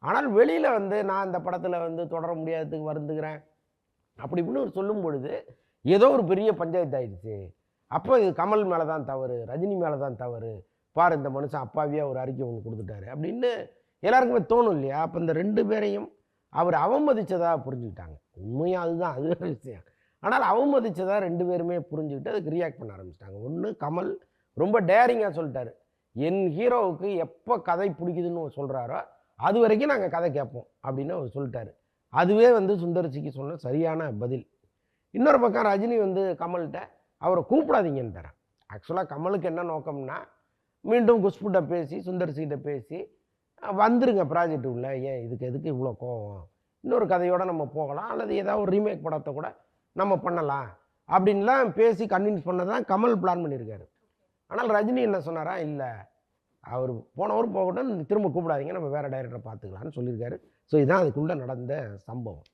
ஆனால் வெளியில் வந்து நான் இந்த படத்தில் வந்து தொடர முடியாததுக்கு வருந்துகிறேன் அப்படி இப்படின்னு சொல்லும் பொழுது ஏதோ ஒரு பெரிய பஞ்சாயத்து ஆயிடுச்சு. அப்போ இது கமல் மேலே தான் தவறு, ரஜினி மேலே தான் தவறு. பாரு இந்த மனுஷன் அப்பாவியா ஒரு அறிக்கை ஒன்று குடுத்துட்டாரு அப்படின்னு எல்லாருக்குமே தோணும் இல்லையா? அப்ப இந்த 2 பேரையும் அவர் அவமதிச்சதா புரிஞ்சுக்கிட்டாங்க. உண்மையா அதுதான். அது வேற விஷயம். ஆனால் அவமதிச்சதா 2 பேருமே புரிஞ்சுகிட்டு அதுக்கு ரியாக்ட் பண்ண ஆரம்பிச்சுட்டாங்க. ஒண்ணு கமல் ரொம்ப டேரிங்கா சொல்ட்டாரு. என் ஹீரோவுக்கு எப்ப கதை புடிக்குதுன்னு சொல்றாரோ, அதுவரைக்கும் நாங்க கதை கேட்போம் அப்படின்னு அவர் சொல்ட்டாரு. அதுவே வந்து சுந்தர் சிக்கு சொன்ன சரியான பதில். இன்னொரு பக்கம் ரஜினி வந்து கமல்ட்ட அவர கூப்பிடாதீங்கன்ட்டாரு. ஆக்சுவலா கமலுக்கு என்ன நோக்கம்னா, மீண்டும் குஷ்புட்ட பேசி, சுந்தர் சிகிட்ட பேசி, வந்துருங்க ப்ராஜெக்ட் உள்ள. ஏன் இதுக்கு எதுக்கு இவ்ளோ கோவம்? இன்னொரு கதையோட நம்ம போகலாம். அல்லது ஏதாவது ஒரு ரீமேக் படத்த கூட நம்ம பண்ணலாம். அப்படின்லாம் பேசி கன்வின்ஸ் பண்ண தான் கமல் பிளான் பண்ணியிருக்காரு. ஆனால் ரஜினி என்ன சொன்னாரா, இல்ல அவரு போனவரு போகட்டும், திரும்ப கூப்பிடாதீங்க. நம்ம வேற டைரக்டர பார்த்துக்கலாம்ன்னு சொல்லியிருக்காரு. ஸோ இதான் அதுக்குள்ள நடந்த சம்பவம்.